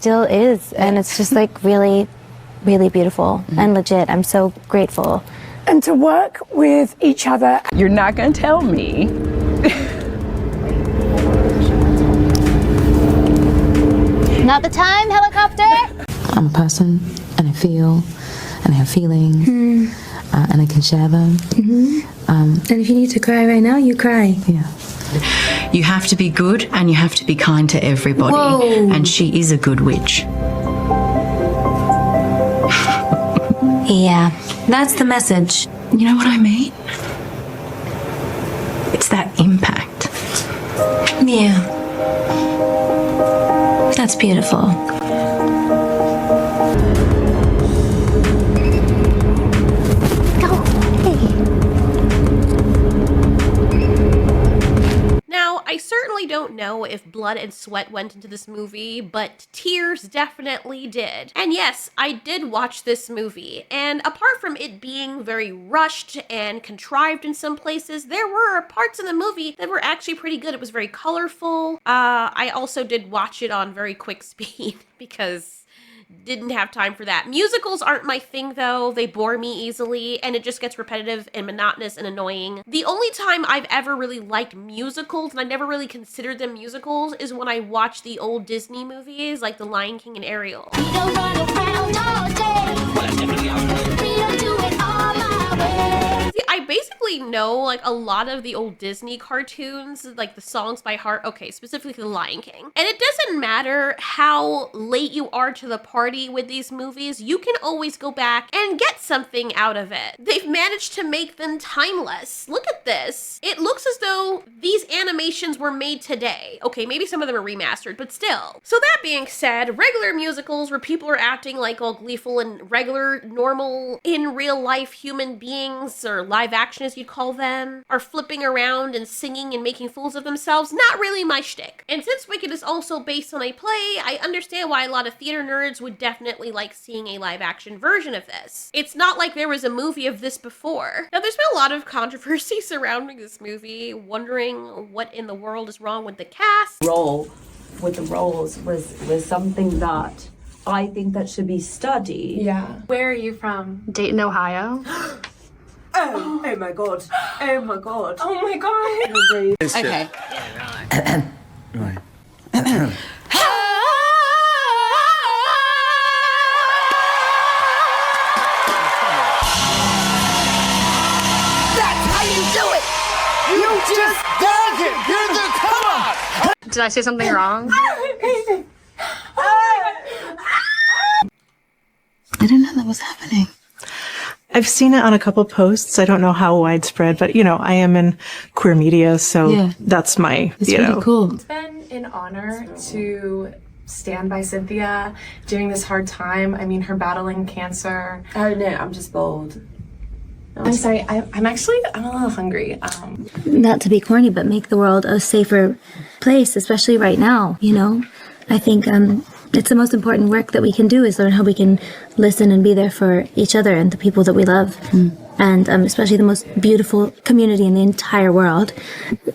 still is. And it's just like really, really beautiful and legit. I'm so grateful. And to work with each other. You're not gonna tell me. Not the time, helicopter! I'm a person, and I feel, and I have feelings, and I can share them. And if you need to cry right now, you cry. Yeah. You have to be good and you have to be kind to everybody. Whoa. And she is a good witch. Yeah, that's the message. You know what I mean? It's that impact. Yeah. That's beautiful. Now, I certainly don't know if blood and sweat went into this movie, but tears definitely did. And yes, I did watch this movie, and apart from it being very rushed and contrived in some places, there were parts in the movie that were actually pretty good. It was very colorful. I also did watch it on very quick speed because didn't have time for that. Musicals aren't my thing though. They bore me easily and it just gets repetitive and monotonous and annoying. The only time I've ever really liked musicals, and I never really considered them musicals, is when I watched the old Disney movies like The Lion King and Ariel. We don't run around all day. We don't do it all my way. See, I basically know like a lot of the old Disney cartoons, like the songs by heart. Okay, specifically The Lion King. And it doesn't matter how late you are to the party with these movies, you can always go back and get something out of it. They've managed to make them timeless. Look at this. It looks as though these animations were made today. Okay, maybe some of them are remastered, but still. So that being said, regular musicals where people are acting like all gleeful and regular, normal, in real life human beings, or live action as you'd call them, are flipping around and singing and making fools of themselves, not really my shtick. And since Wicked is also based on a play, I understand why a lot of theater nerds would definitely like seeing a live action version of this. It's not like there was a movie of this before. Now, there's been a lot of controversy surrounding this movie, wondering what in the world is wrong with the cast. Role with the roles was something that I think that should be studied. Yeah. Where are you from? Dayton, Ohio. Oh my god. Oh my god. Oh my god. Okay. Right. Did I say something wrong? I didn't know that was happening. I've seen it on a couple posts. I don't know how widespread, but you know, I am in queer media, so that's my, It's really cool. It's been an honor to stand by Cynthia during this hard time. I mean, her battling cancer. Oh no, I'm just bold. I'm sorry, I'm a little hungry. Not to be corny, but make the world a safer place, especially right now, you know? I think it's the most important work that we can do is learn how we can listen and be there for each other and the people that we love. And especially the most beautiful community in the entire world.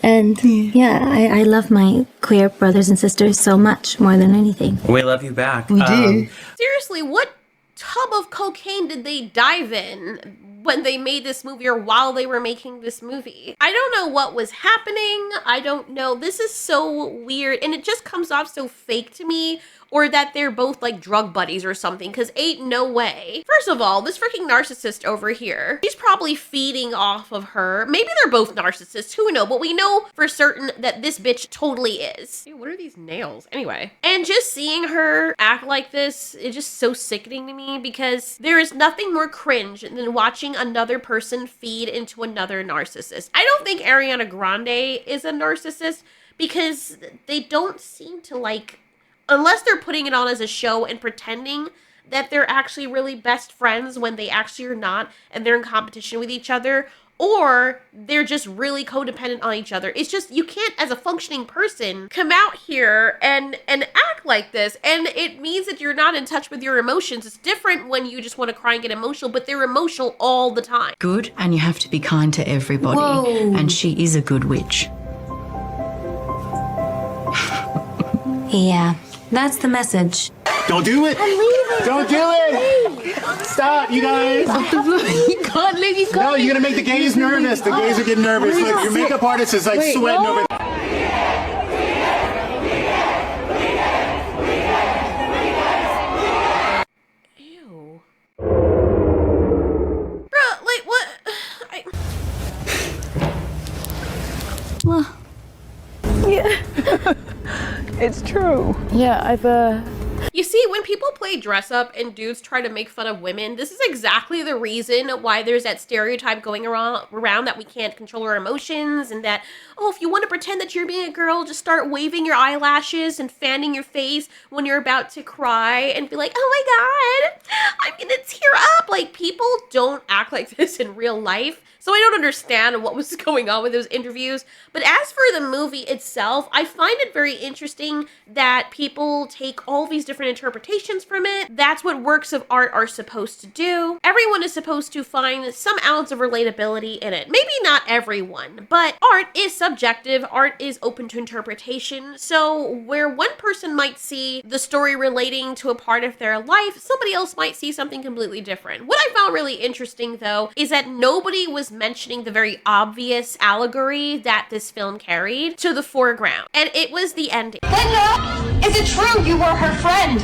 And I love my queer brothers and sisters so much, more than anything. We love you back. We do. Seriously, what tub of cocaine did they dive in when they made this movie or while they were making this movie? I don't know what was happening. I don't know. This is so weird. And it just comes off so fake to me. Or that they're both like drug buddies or something, because ain't no way. First of all, this freaking narcissist over here, she's probably feeding off of her. Maybe they're both narcissists, who knows? But we know for certain that this bitch totally is. Dude, what are these nails? Anyway. And just seeing her act like this is just so sickening to me, because there is nothing more cringe than watching another person feed into another narcissist. I don't think Ariana Grande is a narcissist, because they don't seem to like, unless they're putting it on as a show and pretending that they're actually really best friends when they actually are not, and they're in competition with each other, or they're just really codependent on each other. It's just, you can't, as a functioning person, come out here and act like this, and it means that you're not in touch with your emotions. It's different when you just want to cry and get emotional, but they're emotional all the time. Good, and you have to be kind to everybody. Whoa. And she is a good witch. Yeah, that's the message. Don't do it. Don't do it. Stop, you guys. You can't leave. You can't. No, you're gonna make the gays nervous. The gays are getting nervous. Look, your makeup artist is like sweating over. Ew. Bruh, like what? Well, yeah, it's true. Yeah, I've You see, when people play dress up and dudes try to make fun of women, this is exactly the reason why there's that stereotype going around that we can't control our emotions, and that, oh, if you want to pretend that you're being a girl, just start waving your eyelashes and fanning your face when you're about to cry and be like, oh my god, I'm gonna tear up. Like, people don't act like this in real life. So I don't understand what was going on with those interviews. But as for the movie itself, I find it very interesting that people take all these different interpretations from it. That's what works of art are supposed to do. Everyone is supposed to find some ounce of relatability in it. Maybe not everyone, but art is subjective. Art is open to interpretation. So where one person might see the story relating to a part of their life, somebody else might see something completely different. What I found really interesting, though, is that nobody was mentioning the very obvious allegory that this film carried to the foreground, and it was the ending. Linda, is it true you were her friend?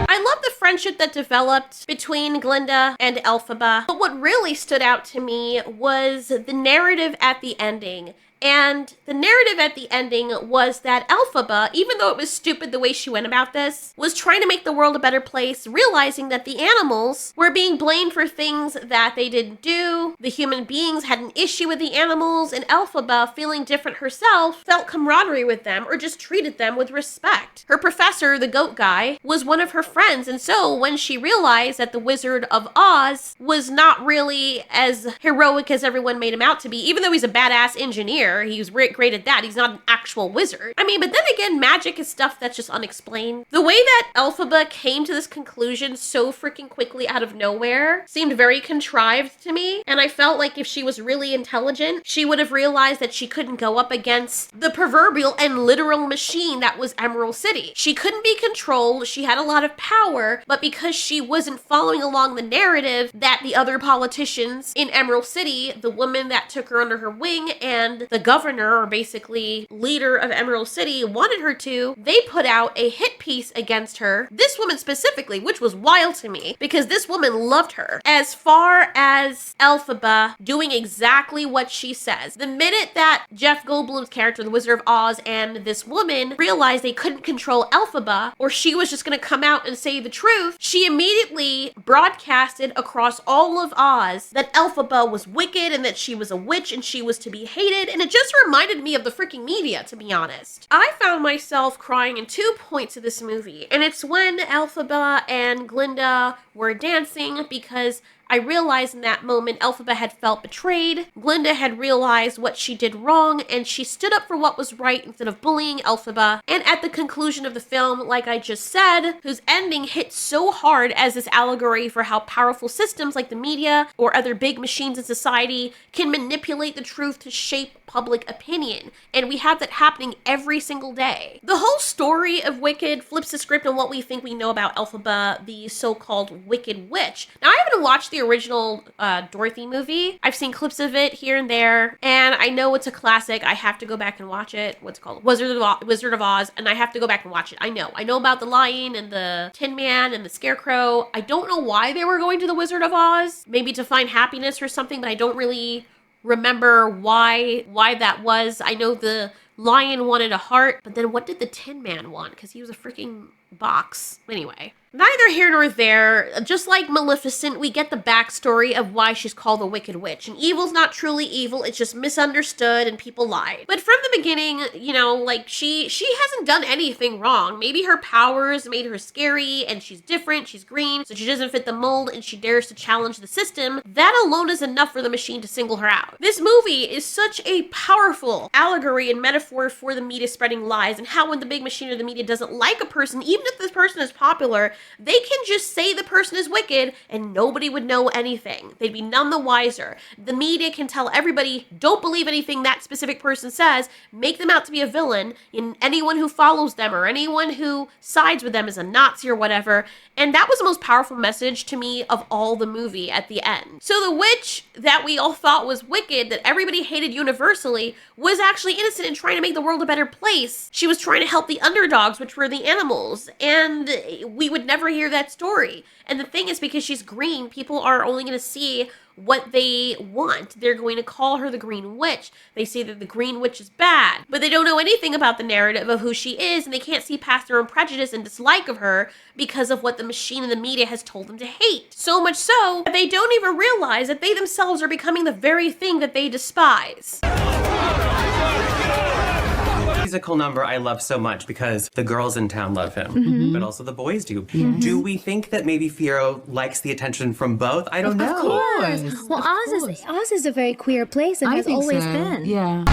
I love the friendship that developed between Glinda and Elphaba, but what really stood out to me was the narrative at the ending. And the narrative at the ending was that Elphaba, even though it was stupid the way she went about this, was trying to make the world a better place, realizing that the animals were being blamed for things that they didn't do. The human beings had an issue with the animals, and Elphaba, feeling different herself, felt camaraderie with them or just treated them with respect. Her professor, the goat guy, was one of her friends, and so when she realized that the Wizard of Oz was not really as heroic as everyone made him out to be, even though he's a badass engineer, he was great at that. He's not an actual wizard. I mean, but then again, magic is stuff that's just unexplained. The way that Elphaba came to this conclusion so freaking quickly out of nowhere seemed very contrived to me, and I felt like if she was really intelligent, she would have realized that she couldn't go up against the proverbial and literal machine that was Emerald City. She couldn't be controlled, she had a lot of power, but because she wasn't following along the narrative that the other politicians in Emerald City, the woman that took her under her wing, and the governor, or basically leader of Emerald City, wanted her to, they put out a hit piece against her. This woman specifically, which was wild to me, because this woman loved her. As far as Elphaba doing exactly what she says, the minute that Jeff Goldblum's character, the Wizard of Oz, and this woman realized they couldn't control Elphaba, or she was just gonna come out and say the truth, she immediately broadcasted across all of Oz that Elphaba was wicked and that she was a witch and she was to be hated, and it just reminded me of the freaking media, to be honest. I found myself crying in 2 points of this movie, and it's when Elphaba and Glinda were dancing, because I realized in that moment Elphaba had felt betrayed. Glinda had realized what she did wrong, and she stood up for what was right instead of bullying Elphaba. And at the conclusion of the film, like I just said, whose ending hit so hard as this allegory for how powerful systems like the media or other big machines in society can manipulate the truth to shape public opinion. And we have that happening every single day. The whole story of Wicked flips the script on what we think we know about Elphaba, the so-called Wicked Witch. Now, I haven't watched the original Dorothy movie. I've seen clips of it here and there, and I know it's a classic. I have to go back and watch it. What's it called? Wizard of Oz, and I have to go back and watch it. I know about the lion and the Tin Man and the Scarecrow. I don't know why they were going to the Wizard of Oz. Maybe to find happiness or something, but I don't really remember why that was. I know the lion wanted a heart, but then what did the Tin Man want? Because he was a freaking box. Anyway, neither here nor there. Just like Maleficent, we get the backstory of why she's called the Wicked Witch. And evil's not truly evil, it's just misunderstood and people lied. But from the beginning, you know, like she hasn't done anything wrong. Maybe her powers made her scary and she's different, she's green, so she doesn't fit the mold and she dares to challenge the system. That alone is enough for the machine to single her out. This movie is such a powerful allegory and metaphor for the media spreading lies, and how when the big machine or the media doesn't like a person, even if this person is popular, they can just say the person is wicked and nobody would know anything. They'd be none the wiser. The media can tell everybody, don't believe anything that specific person says, make them out to be a villain, and anyone who follows them or anyone who sides with them is a Nazi or whatever. And that was the most powerful message to me of all the movie at the end. So the witch that we all thought was wicked, that everybody hated universally, was actually innocent and trying to make the world a better place. She was trying to help the underdogs, which were the animals, and we would never hear that story. And the thing is, because she's green, people are only going to see what they want. They're going to call her the Green Witch. They say that the Green Witch is bad, but they don't know anything about the narrative of who she is, and they can't see past their own prejudice and dislike of her because of what the machine and the media has told them to hate. So much so that they don't even realize that they themselves are becoming the very thing that they despise. Musical number I love so much because the girls in town love him, but also the boys do. Do we think that maybe Fiyero likes the attention from both? I don't know. Of course. Well, Oz is a very queer place and has always been. Yeah.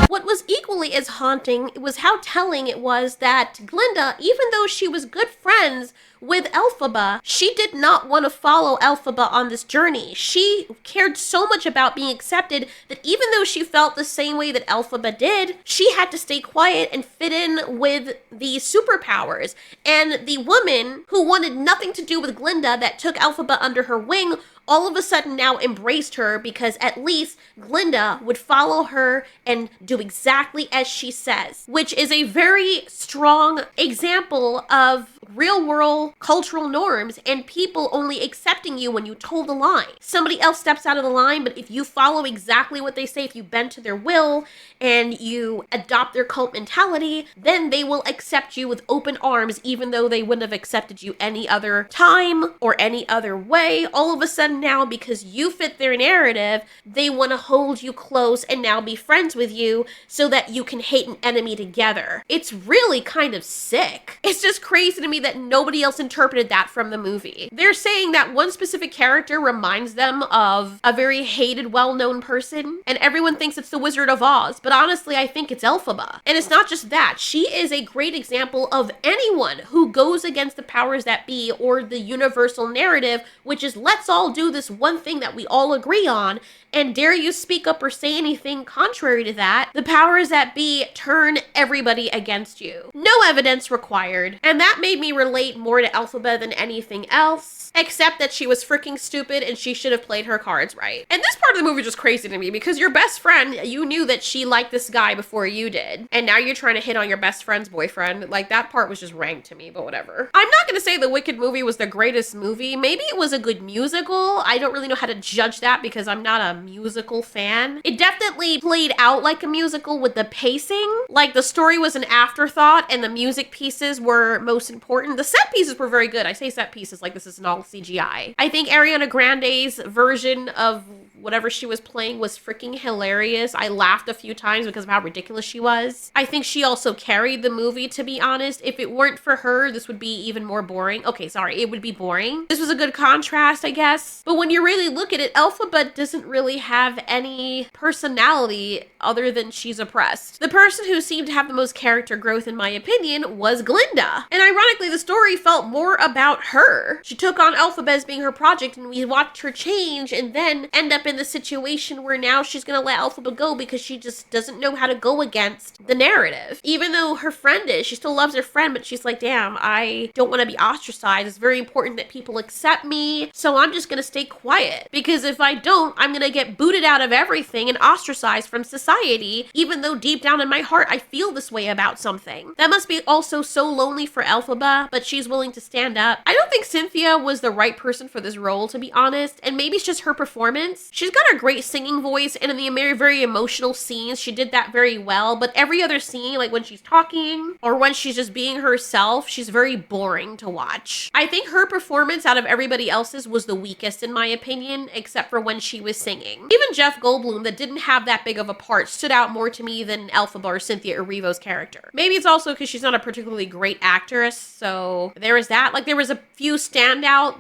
What was equally as haunting was how telling it was that Glinda, even though she was good friends with Elphaba, she did not want to follow Elphaba on this journey. She cared so much about being accepted that even though she felt the same way that Elphaba did, she had to stay quiet and fit in with the superpowers. And the woman who wanted nothing to do with Glinda, that took Elphaba under her wing, all of a sudden now embraced her because at least Glinda would follow her and do exactly as she says, which is a very strong example of real world cultural norms and people only accepting you when you toe the line. Somebody else steps out of the line, but if you follow exactly what they say, if you bend to their will and you adopt their cult mentality, then they will accept you with open arms, even though they wouldn't have accepted you any other time or any other way. All of a sudden now, because you fit their narrative, they want to hold you close and now be friends with you so that you can hate an enemy together. It's really kind of sick. It's just crazy to me that nobody else interpreted that from the movie. They're saying that one specific character reminds them of a very hated, well-known person, and everyone thinks it's the Wizard of Oz, but honestly, I think it's Elphaba. And it's not just that. She is a great example of anyone who goes against the powers that be or the universal narrative, which is let's all do this one thing that we all agree on, and dare you speak up or say anything contrary to that, the powers that be turn everybody against you. No evidence required. And that made me relate more to Elphaba than anything else, except that she was freaking stupid and she should have played her cards right. And this part of the movie is just crazy to me because your best friend, you knew that she liked this guy before you did, and now you're trying to hit on your best friend's boyfriend. Like, that part was just ranked to me, but whatever. I'm not gonna say the Wicked movie was the greatest movie. Maybe it was a good musical. I don't really know how to judge that because I'm not a musical fan. It definitely played out like a musical with the pacing. Like, the story was an afterthought and the music pieces were most important. The set pieces were very good. I say set pieces like this is all CGI. I think Ariana Grande's version of whatever she was playing was freaking hilarious. I laughed a few times because of how ridiculous she was. I think she also carried the movie, to be honest. If it weren't for her, this would be even more boring. Okay, sorry, it would be boring. This was a good contrast, I guess. But when you really look at it, Elphaba doesn't really have any personality other than she's oppressed. The person who seemed to have the most character growth, in my opinion, was Glinda. And ironically, the story felt more about her. She took on Elphaba as being her project, and we watched her change and then end up in the situation where now she's gonna let Elphaba go because she just doesn't know how to go against the narrative. Even though her friend is, she still loves her friend, but she's like, damn, I don't want to be ostracized. It's very important that people accept me, so I'm just gonna stay quiet. Because if I don't, I'm gonna get booted out of everything and ostracized from society, even though deep down in my heart, I feel this way about something. That must be also so lonely for Elphaba, but she's willing to stand up. I don't think Cynthia was the right person for this role, to be honest, and maybe it's just her performance. She's got a great singing voice, and in the very, very emotional scenes, she did that very well, but every other scene, like when she's talking, or when she's just being herself, she's very boring to watch. I think her performance out of everybody else's was the weakest, in my opinion, except for when she was singing. Even Jeff Goldblum, that didn't have that big of a part, stood out more to me than Elphaba or Cynthia Erivo's character. Maybe it's also because she's not a particularly great actress, so there is that. Like, there was a few standout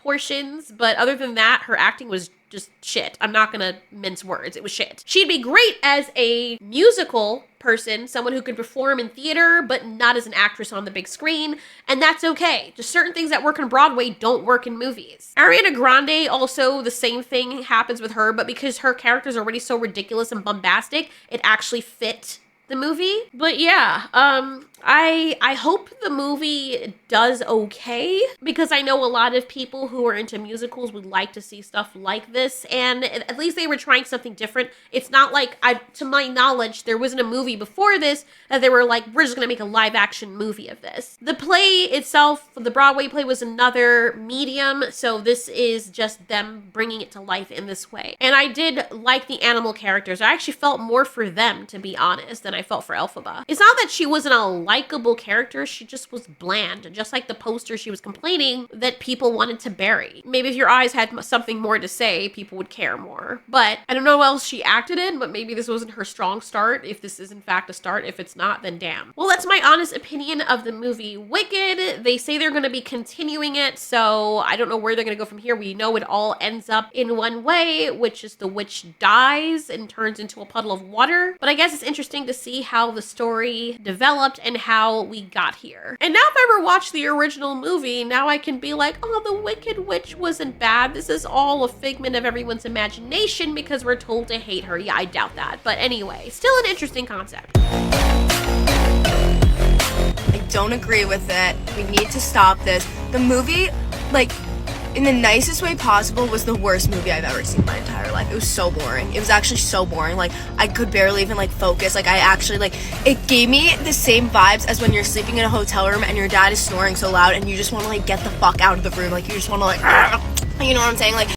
portions, but other than that, her acting was just shit. I'm not gonna mince words. It was shit. She'd be great as a musical person, someone who could perform in theater, but not as an actress on the big screen, and that's okay. Just certain things that work on Broadway don't work in movies. Ariana Grande, also the same thing happens with her, but because her character is already so ridiculous and bombastic, it actually fit the movie. But yeah, I hope the movie does okay, because I know a lot of people who are into musicals would like to see stuff like this, and at least they were trying something different. It's not like, to my knowledge, there wasn't a movie before this that they were like, we're just gonna make a live action movie of this. The play itself, the Broadway play, was another medium, so this is just them bringing it to life in this way. And I did like the animal characters. I actually felt more for them, to be honest, than I felt for Elphaba. It's not that she wasn't a likable character, she just was bland, just like the poster she was complaining that people wanted to bury. Maybe if your eyes had something more to say, people would care more. But I don't know what else she acted in, but maybe this wasn't her strong start. If this is in fact a start, if it's not, then damn. Well, that's my honest opinion of the movie Wicked. They say they're going to be continuing it, so I don't know where they're going to go from here. We know it all ends up in one way, which is the witch dies and turns into a puddle of water. But I guess it's interesting to see how the story developed and how we got here. And now if I ever watch the original movie, now I can be like, oh, the Wicked Witch wasn't bad. This is all a figment of everyone's imagination because we're told to hate her. Yeah, I doubt that. But anyway, still an interesting concept. I don't agree with it. We need to stop this. The movie, like, in the nicest way possible, was the worst movie I've ever seen in my entire life. It was so boring. It was actually so boring. Like, I could barely even, like, focus. Like, I actually, like, it gave me the same vibes as when you're sleeping in a hotel room and your dad is snoring so loud and you just want to, like, get the fuck out of the room. Like, you just want to, like, you know what I'm saying? Like,